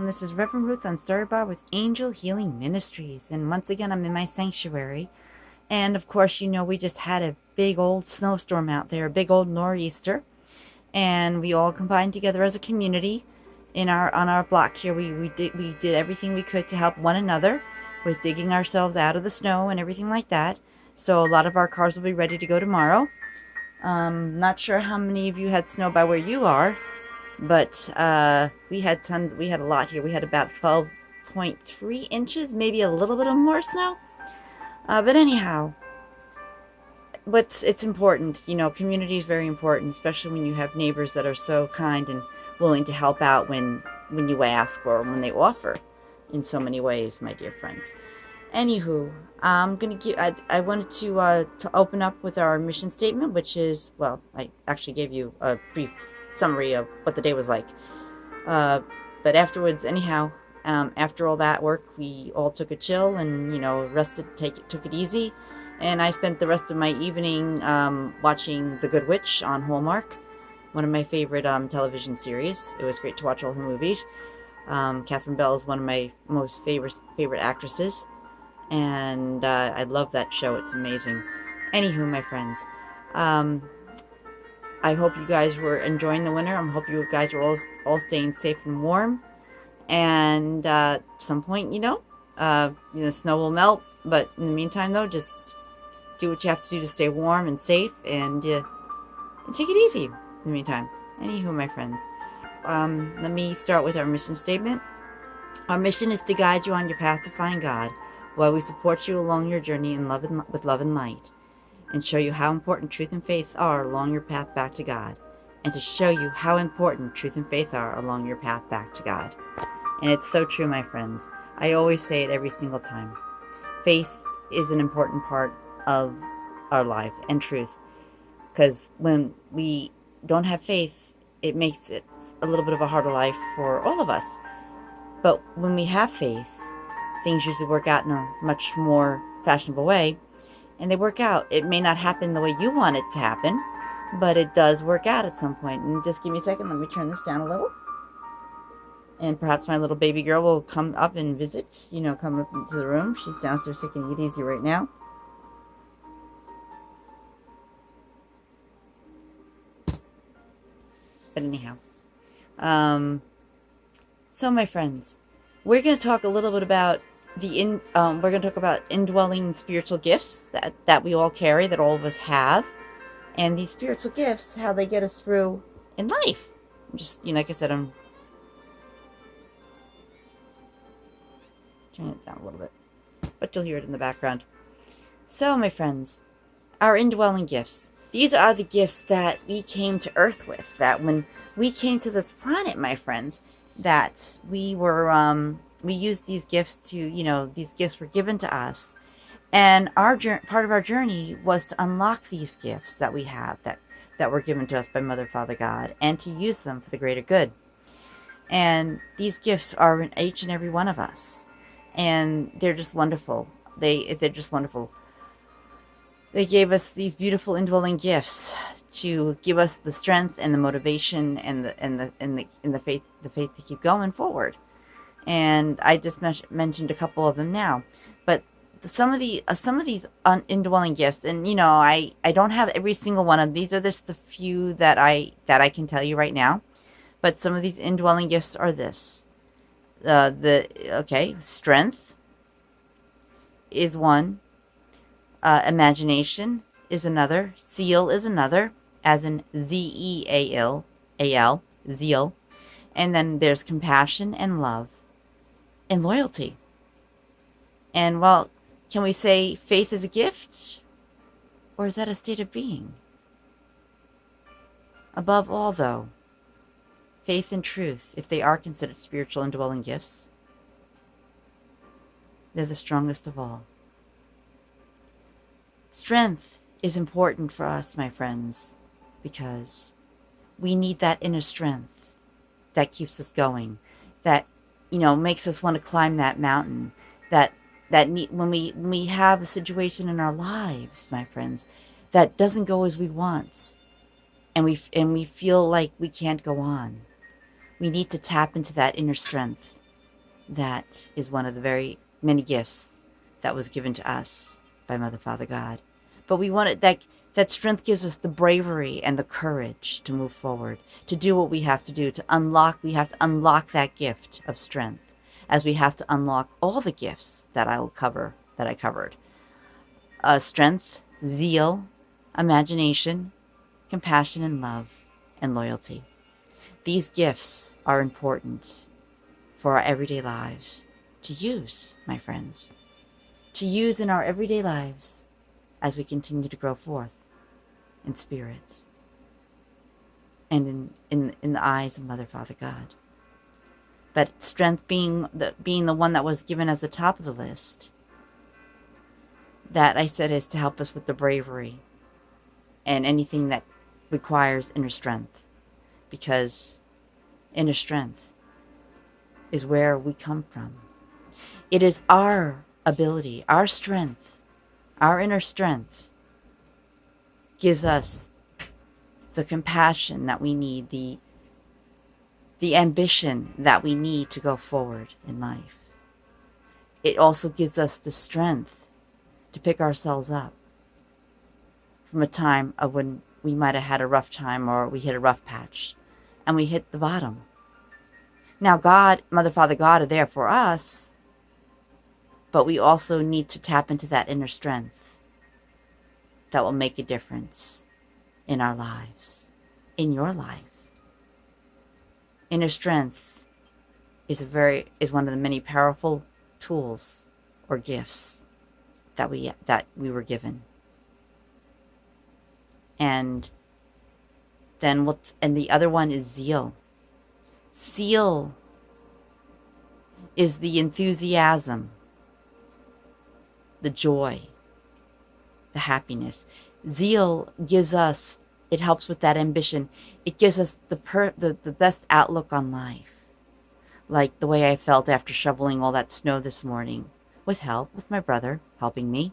This is Reverend Ruth on Story Bar with Angel Healing Ministries. And once again, I'm in my sanctuary. And of course, we just had a big old snowstorm out there, a big old nor'easter. And we all combined together as a community on our block here. We did everything we could to help one another with digging ourselves out of the snow and everything like that. So a lot of our cars will be ready to go tomorrow. Not sure how many of you had snow by where you are, but we had tons. We had a lot here. We had about 12.3 inches, maybe a little bit of more snow. But anyhow, it's important. Community is very important, especially when you have neighbors that are so kind and willing to help out when you ask or when they offer in so many ways, my dear friends. Anywho, I wanted to open up with our mission statement, which is, well, I actually gave you a brief summary of what the day was like. But afterwards, anyhow, after all that work, we all took a chill and, rested, took it easy. And I spent the rest of my evening watching The Good Witch on Hallmark, one of my favorite television series. It was great to watch all her movies. Catherine Bell is one of my most favorite actresses. And I love that show. It's amazing. Anywho, my friends, I hope you guys were enjoying the winter. I hope you guys are all staying safe and warm. And at some point, the snow will melt. But in the meantime, though, just do what you have to do to stay warm and safe, and take it easy in the meantime. Anywho, my friends, let me start with our mission statement. Our mission is to guide you on your path to find God, while we support you along your journey with love and light, and show you how important truth and faith are along your path back to God, and to show you how important truth and faith are along your path back to God. And it's so true, my friends. I always say it every single time. Faith is an important part of our life, and truth, because when we don't have faith, it makes it a little bit of a harder life for all of us. But when we have faith, things usually work out in a much more fashionable way, and they work out. It may not happen the way you want it to happen, but it does work out at some point. And just give me a second, let me turn this down a little, and perhaps my little baby girl will come up and visit, come up into the room. She's downstairs taking it easy right now. But anyhow, so my friends, we're going to talk a little bit about we're going to talk about indwelling spiritual gifts that we all carry, that all of us have, and these spiritual gifts, how they get us through in life. Just, like I said, I'm turning it down a little bit, but you'll hear it in the background. So, my friends, our indwelling gifts. These are the gifts that we came to Earth with, that when we came to this planet, my friends, that we used these gifts to, these gifts were given to us. And part of our journey was to unlock these gifts that we have, that were given to us by Mother, Father, God, and to use them for the greater good. And these gifts are in each and every one of us. And they're just wonderful. They're just wonderful. They gave us these beautiful indwelling gifts to give us the strength and the motivation and the faith to keep going forward. And I just mentioned a couple of them now, but some of these indwelling gifts, and I don't have every single one of these. Are just the few that I can tell you right now. But some of these indwelling gifts are this: strength is one. Imagination is another. Zeal is another, as in Zeal, zeal. And then there's compassion and love and loyalty. And, well, can we say faith is a gift? Or is that a state of being? Above all, though, faith and truth, if they are considered spiritual indwelling gifts, they're the strongest of all. Strength is important for us, my friends, because we need that inner strength that keeps us going, that, makes us want to climb that mountain, when we have a situation in our lives, my friends, that doesn't go as we want, and we feel like we can't go on. We need to tap into that inner strength that is one of the very many gifts that was given to us by Mother, Father, God. But we want it, that strength gives us the bravery and the courage to move forward, to do what we have to do, we have to unlock that gift of strength, as we have to unlock all the gifts that I covered. Strength, zeal, imagination, compassion and love, and loyalty. These gifts are important for our everyday lives to use, my friends, to use in our everyday lives as we continue to grow forth in spirit and in the eyes of Mother, Father, God. But strength being the one that was given as the top of the list, that I said is to help us with the bravery and anything that requires inner strength, because inner strength is where we come from. It is our ability, our strength, our inner strength gives us the compassion that we need, the ambition that we need to go forward in life. It also gives us the strength to pick ourselves up from a time of when we might have had a rough time or we hit a rough patch and we hit the bottom. Now God, Mother, Father, God are there for us, but we also need to tap into that inner strength that will make a difference in our lives, in your life. Inner strength is one of the many powerful tools or gifts that we were given. And then the other one is zeal. Zeal is the enthusiasm, the joy, the happiness. Zeal it helps with that ambition. It gives us the best outlook on life. Like the way I felt after shoveling all that snow this morning, with my brother helping me.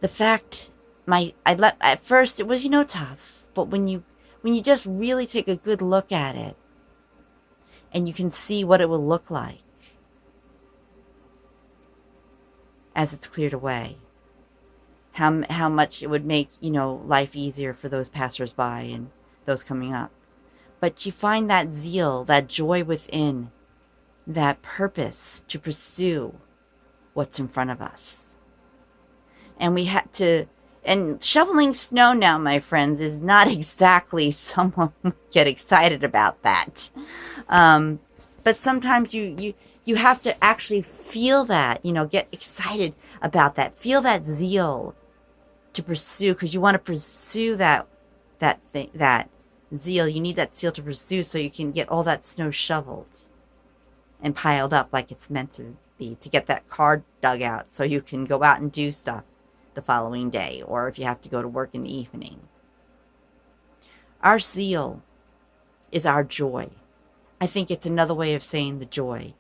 The fact, at first it was, tough, but when you just really take a good look at it, and you can see what it will look like as it's cleared away, how much it would make, life easier for those passersby and those coming up. But you find that zeal, that joy within, that purpose to pursue what's in front of us. And shoveling snow now, my friends, is not exactly someone would get excited about that. But sometimes you have to actually feel that, get excited about that, feel that zeal to pursue, because you want to pursue that zeal. You need that zeal to pursue so you can get all that snow shoveled and piled up like it's meant to be, to get that car dug out so you can go out and do stuff the following day, or if you have to go to work in the evening. Our zeal is our joy. I think it's another way of saying the joy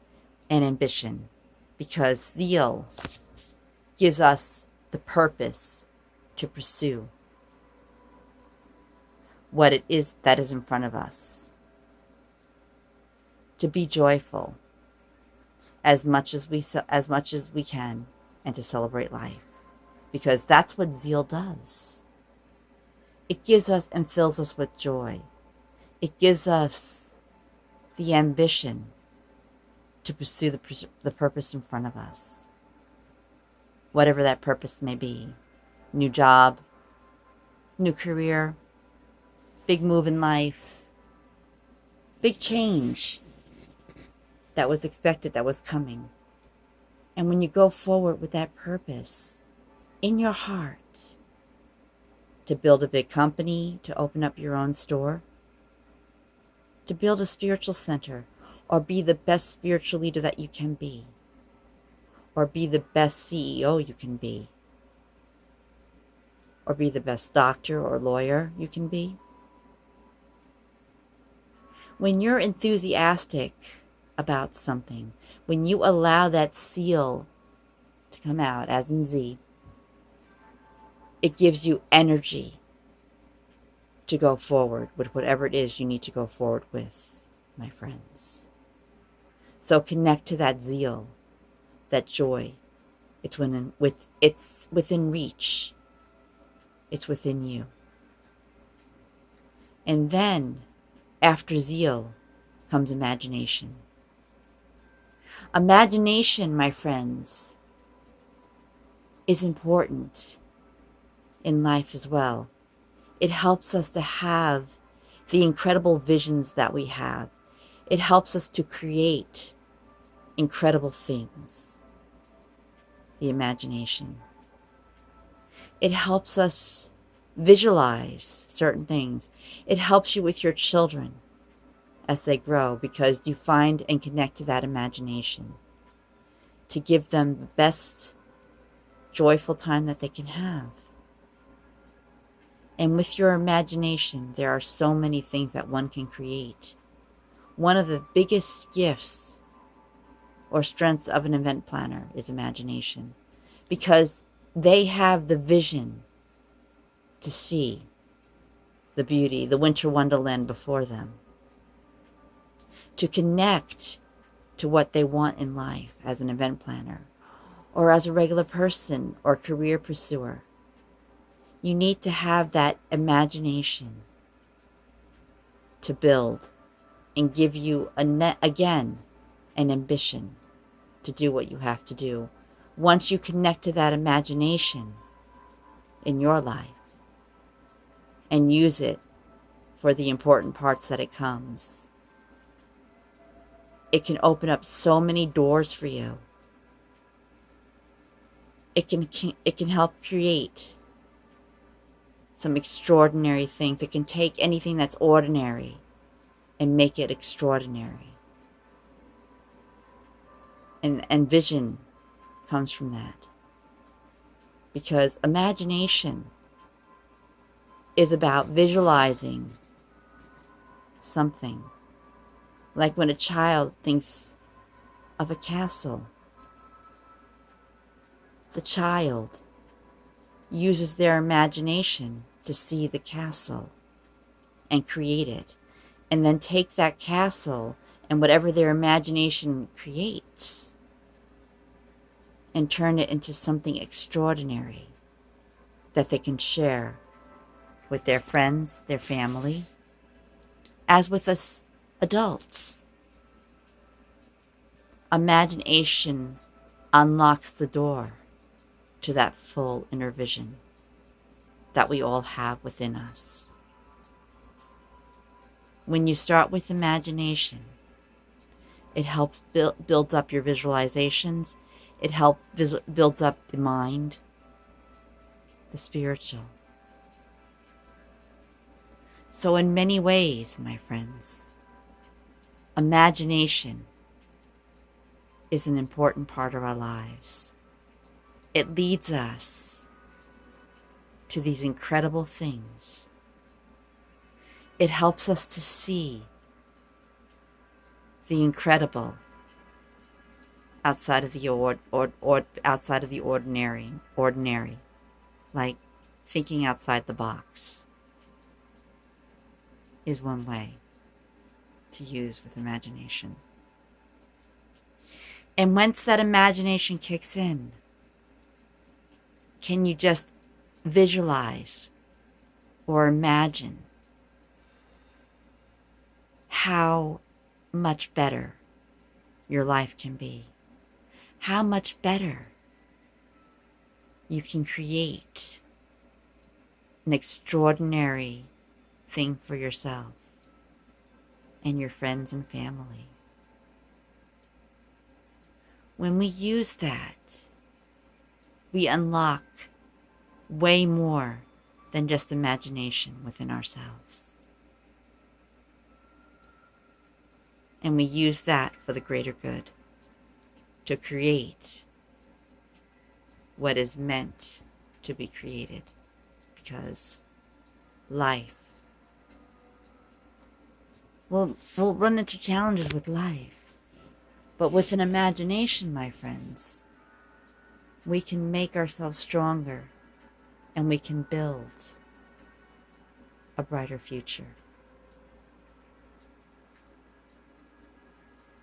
and ambition, because zeal gives us the purpose to pursue what it is that is in front of us. To be joyful as much as we can, and to celebrate life, because that's what zeal does. It gives us and fills us with joy. It gives us the ambition to pursue the purpose in front of us, whatever that purpose may be. New job, new career, big move in life, big change that was expected, that was coming. And when you go forward with that purpose in your heart, to build a big company, to open up your own store, to build a spiritual center, or be the best spiritual leader that you can be, or be the best CEO you can be, or be the best doctor or lawyer you can be. When you're enthusiastic about something, when you allow that zeal to come out, as in Z, it gives you energy to go forward with whatever it is you need to go forward with, my friends. So connect to that zeal, that joy. It's within reach. It's within you. And then, after zeal, comes imagination. Imagination, my friends, is important in life as well. It helps us to have the incredible visions that we have. It helps us to create incredible things. The imagination. It helps us visualize certain things. It helps you with your children as they grow, because you find and connect to that imagination to give them the best joyful time that they can have. And with your imagination, there are so many things that one can create. One of the biggest gifts or strengths of an event planner is imagination, because they have the vision to see the beauty, the winter wonderland before them, to connect to what they want in life as an event planner or as a regular person or career pursuer. You need to have that imagination to build and give you again an ambition to do what you have to do. Once you connect to that imagination in your life and use it for the important parts that it comes, it can open up so many doors for you. It can help create some extraordinary things. It can take anything that's ordinary and make it extraordinary. And vision comes from that. Because imagination is about visualizing something. Like when a child thinks of a castle, the child uses their imagination to see the castle and create it, and then take that castle and whatever their imagination creates and turn it into something extraordinary that they can share with their friends, their family, as with us adults. Imagination unlocks the door to that full inner vision that we all have within us. When you start with imagination, it helps builds up your visualizations. It builds up the mind, the spiritual. So in many ways, my friends, imagination is an important part of our lives. It leads us to these incredible things. It helps us to see the incredible outside of the outside of the ordinary, like thinking outside the box is one way to use with imagination. And once that imagination kicks in, can you just visualize or imagine how much better your life can be? How much better you can create an extraordinary thing for yourself and your friends and family. When we use that, we unlock way more than just imagination within ourselves. And we use that for the greater good, to create what is meant to be created, because life we'll run into challenges with life, but with an imagination, my friends, we can make ourselves stronger and we can build a brighter future.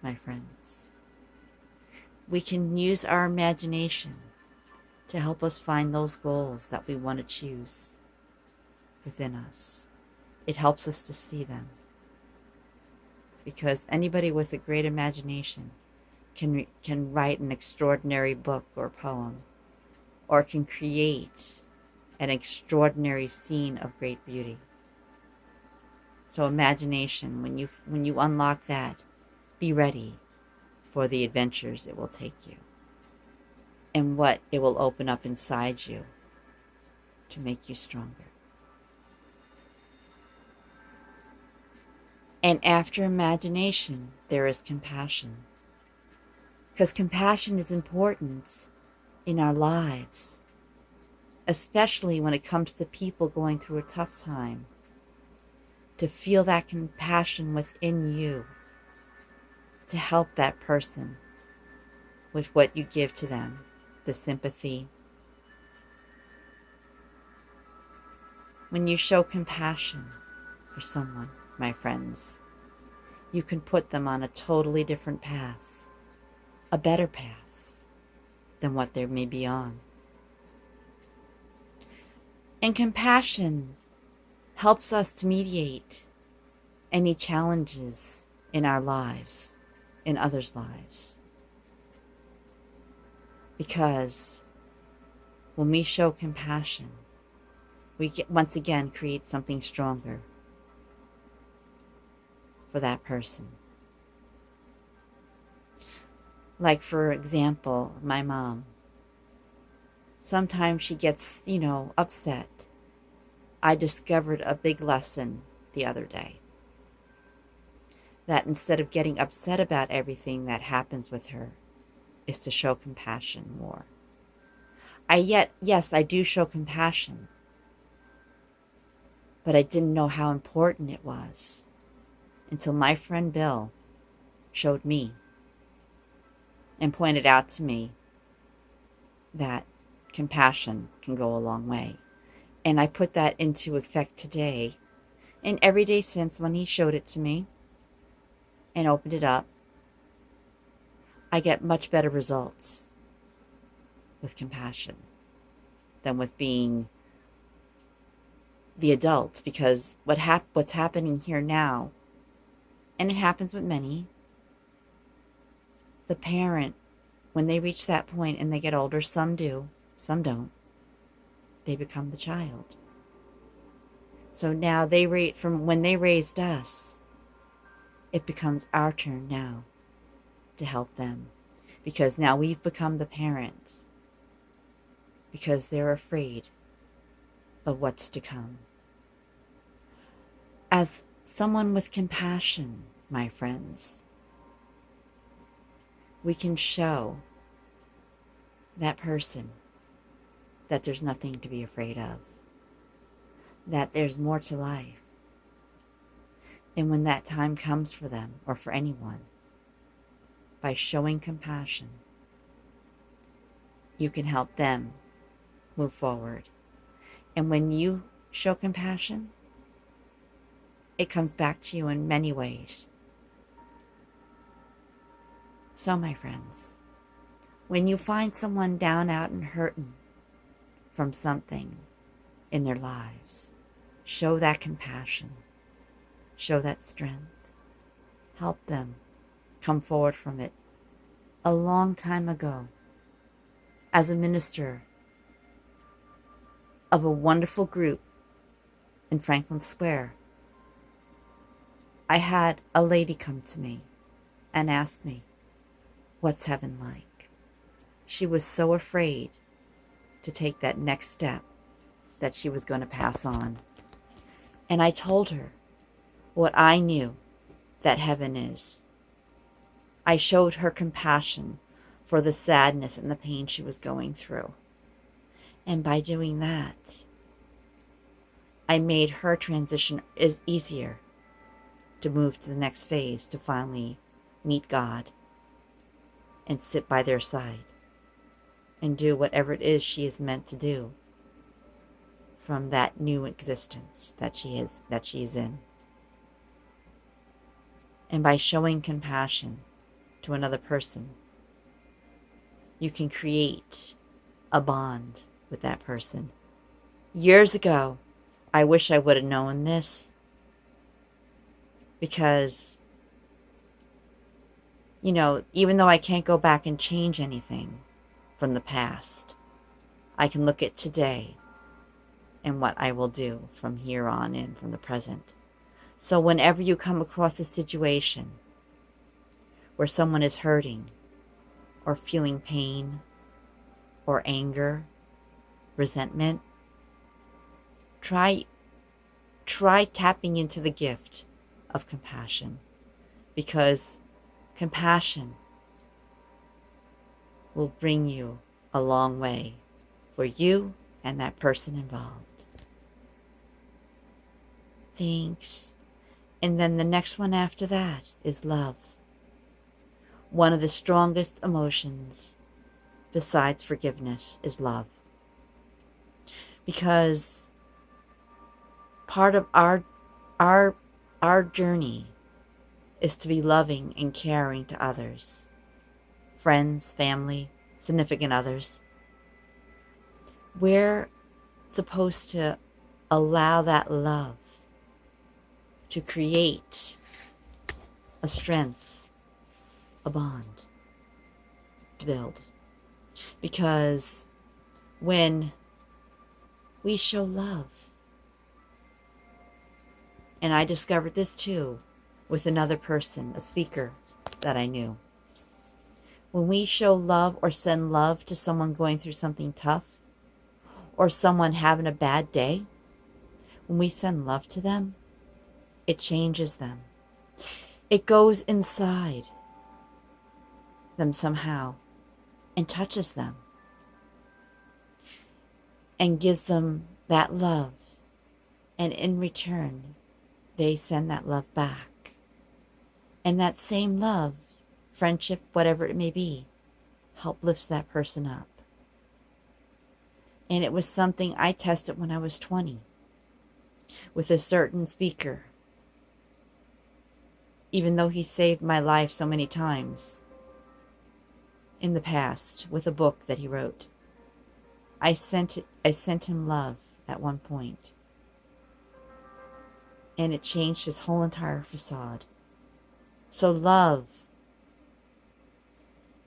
My friends, we can use our imagination to help us find those goals that we want to choose within us. It helps us to see them. Because anybody with a great imagination can write an extraordinary book or poem, or can create an extraordinary scene of great beauty. So imagination, when you unlock that, be ready for the adventures it will take you and what it will open up inside you to make you stronger. And after imagination, there is compassion. Because compassion is important in our lives, especially when it comes to people going through a tough time. To feel that compassion within you, to help that person with what you give to them, the sympathy. When you show compassion for someone, my friends, you can put them on a totally different path, a better path than what they may be on. And compassion helps us to mediate any challenges in our lives, in others' lives. Because when we show compassion, we once again create something stronger for that person. Like, for example, my mom. Sometimes she gets, upset. I discovered a big lesson the other day. That instead of getting upset about everything that happens with her, is to show compassion more. Yes, I do show compassion, but I didn't know how important it was until my friend Bill showed me and pointed out to me that compassion can go a long way. And I put that into effect today and every day since when he showed it to me and opened it up. I get much better results with compassion than with being the adult, because what's happening here now, and it happens with many, the parent, when they reach that point and they get older, some do, some don't, they become the child. So now from when they raised us, it becomes our turn now to help them, because now we've become the parent, because they're afraid of what's to come. As someone with compassion, my friends, we can show that person that there's nothing to be afraid of, that there's more to life. And when that time comes for them, or for anyone, by showing compassion, you can help them move forward. And when you show compassion, it comes back to you in many ways. So, my friends, when you find someone down, out, and hurting from something in their lives, show that compassion, show that strength, help them come forward from it. A long time ago, as a minister of a wonderful group in Franklin Square, I had a lady come to me and ask me, "What's heaven like?" She was so afraid to take that next step that she was going to pass on. And I told her what I knew that heaven is. I showed her compassion for the sadness and the pain she was going through. And by doing that, I made her transition easier to move to the next phase, to finally meet God and sit by their side and do whatever it is she is meant to do from that new existence that she is in. And by showing compassion to another person, you can create a bond with that person. Years ago, I wish I would have known this, because, even though I can't go back and change anything from the past, I can look at today and what I will do from here on in, from the present. So whenever you come across a situation where someone is hurting or feeling pain or anger, resentment, try tapping into the gift of compassion, because compassion will bring you a long way for you and that person involved. Thanks. And then the next one after that is love. One of the strongest emotions besides forgiveness is love. Because part of our journey is to be loving and caring to others, friends, family, significant others. We're supposed to allow that love to create a strength, a bond to build. Because when we show love, and I discovered this too with another person, a speaker that I knew. When we show love or send love to someone going through something tough, or someone having a bad day, when we send love to them, it changes them. It goes inside them somehow and touches them and gives them that love. And in return, they send that love back. And that same love, friendship, whatever it may be, lifts that person up. And it was something I tested when I was 20 with a certain speaker. Even though he saved my life so many times in the past with a book that he wrote, I sent him love at one point. And it changed his whole entire facade. So love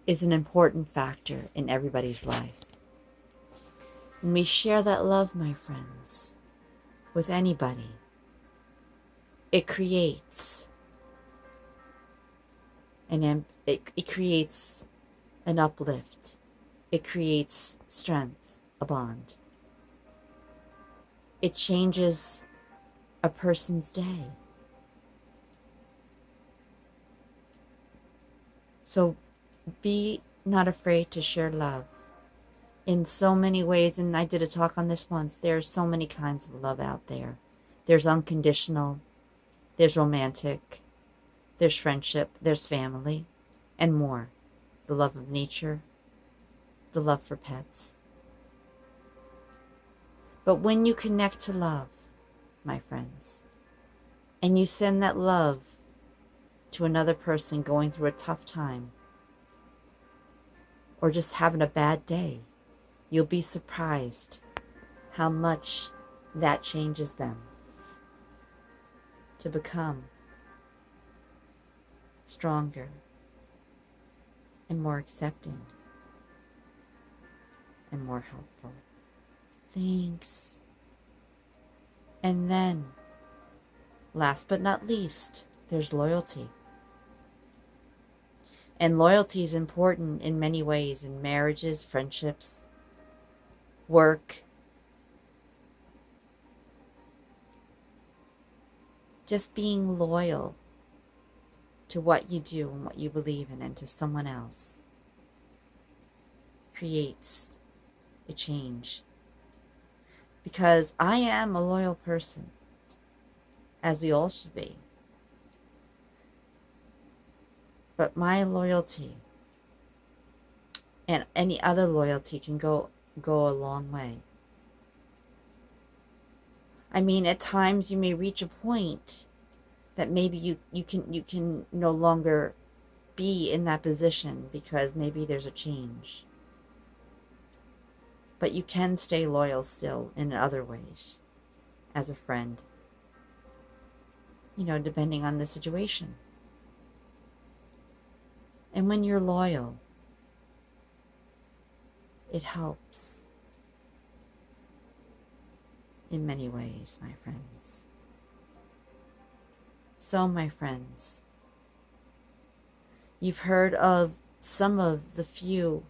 is an important factor in everybody's life. When we share that love, my friends, with anybody, it creates it creates an uplift. It creates strength, a bond. It changes a person's day. So be not afraid to share love in so many ways. And I did a talk on this once. There are so many kinds of love out there. There's unconditional, there's romantic, there's friendship, there's family, and more. The love of nature, the love for pets. But when you connect to love, my friends, and you send that love to another person going through a tough time or just having a bad day, you'll be surprised how much that changes them to become stronger and more accepting and more helpful. Thanks. And then, last but not least, there's loyalty. And loyalty is important in many ways, in marriages, friendships, work. Just being loyal to what you do and what you believe in and to someone else creates a change. Because I am a loyal person, as we all should be. But my loyalty and any other loyalty can go a long way. I mean, at times you may reach a point that maybe you can no longer be in that position because maybe there's a change. But you can stay loyal still in other ways as a friend, depending on the situation. And when you're loyal, it helps in many ways, my friends. So, my friends, you've heard of some of the few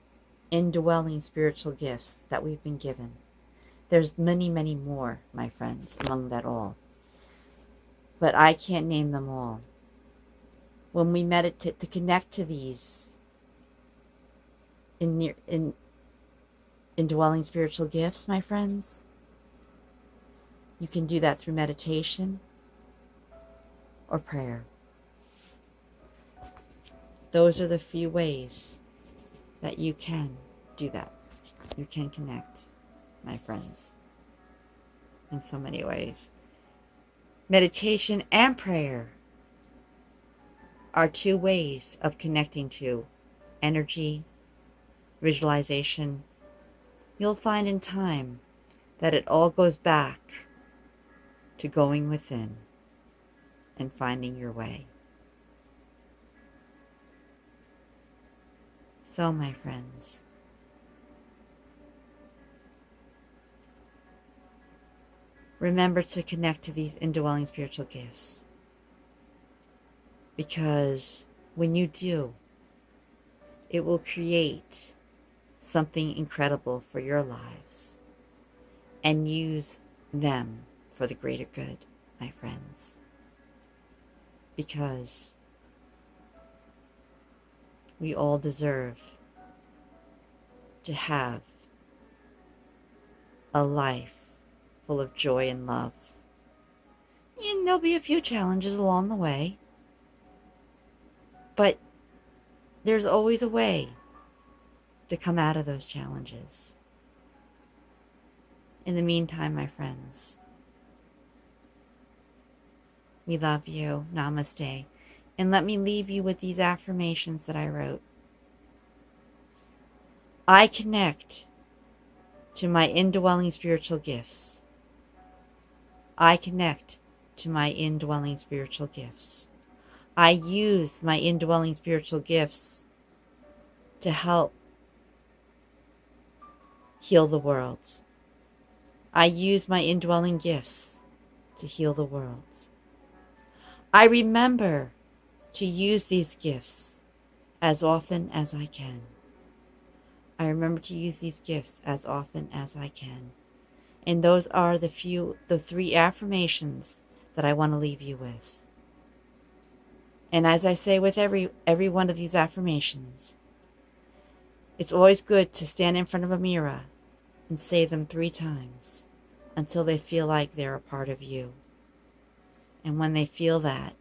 indwelling spiritual gifts that we've been given. There's many, many more, my friends, among that all. But I can't name them all. When we meditate to connect to these indwelling spiritual gifts, my friends, you can do that through meditation or prayer. Those are the few ways that you can do that. You can connect, my friends, in so many ways. Meditation and prayer are two ways of connecting to energy, visualization. You'll find in time that it all goes back to going within and finding your way. So, my friends, remember to connect to these indwelling spiritual gifts. Because when you do, it will create something incredible for your lives and use them for the greater good, my friends. Because we all deserve to have a life full of joy and love. And there'll be a few challenges along the way, but there's always a way to come out of those challenges. In the meantime, my friends, we love you. Namaste. And let me leave you with these affirmations that I wrote. I connect to my indwelling spiritual gifts. I connect to my indwelling spiritual gifts. I use my indwelling spiritual gifts to help heal the world. I use my indwelling gifts to heal the world. I remember to use these gifts as often as I can. I remember to use these gifts as often as I can. And those are the three affirmations that I want to leave you with. And as I say with every one of these affirmations, it's always good to stand in front of a mirror and say them 3 times until they feel like they're a part of you. And when they feel that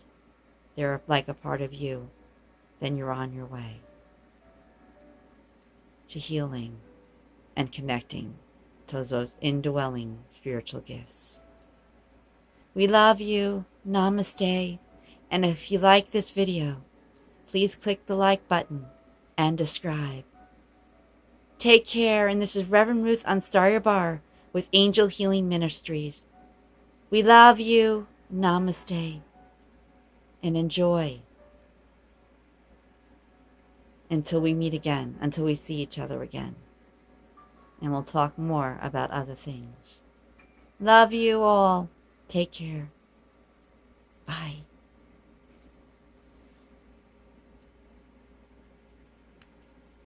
they're like a part of you, then you're on your way to healing and connecting to those indwelling spiritual gifts. We love you. Namaste. And if you like this video, please click the like button and subscribe. Take care, and this is Reverend Ruth on Star Bar with Angel Healing Ministries. We love you. Namaste. And enjoy until we meet again, until we see each other again. And we'll talk more about other things. Love you all. Take care. Bye.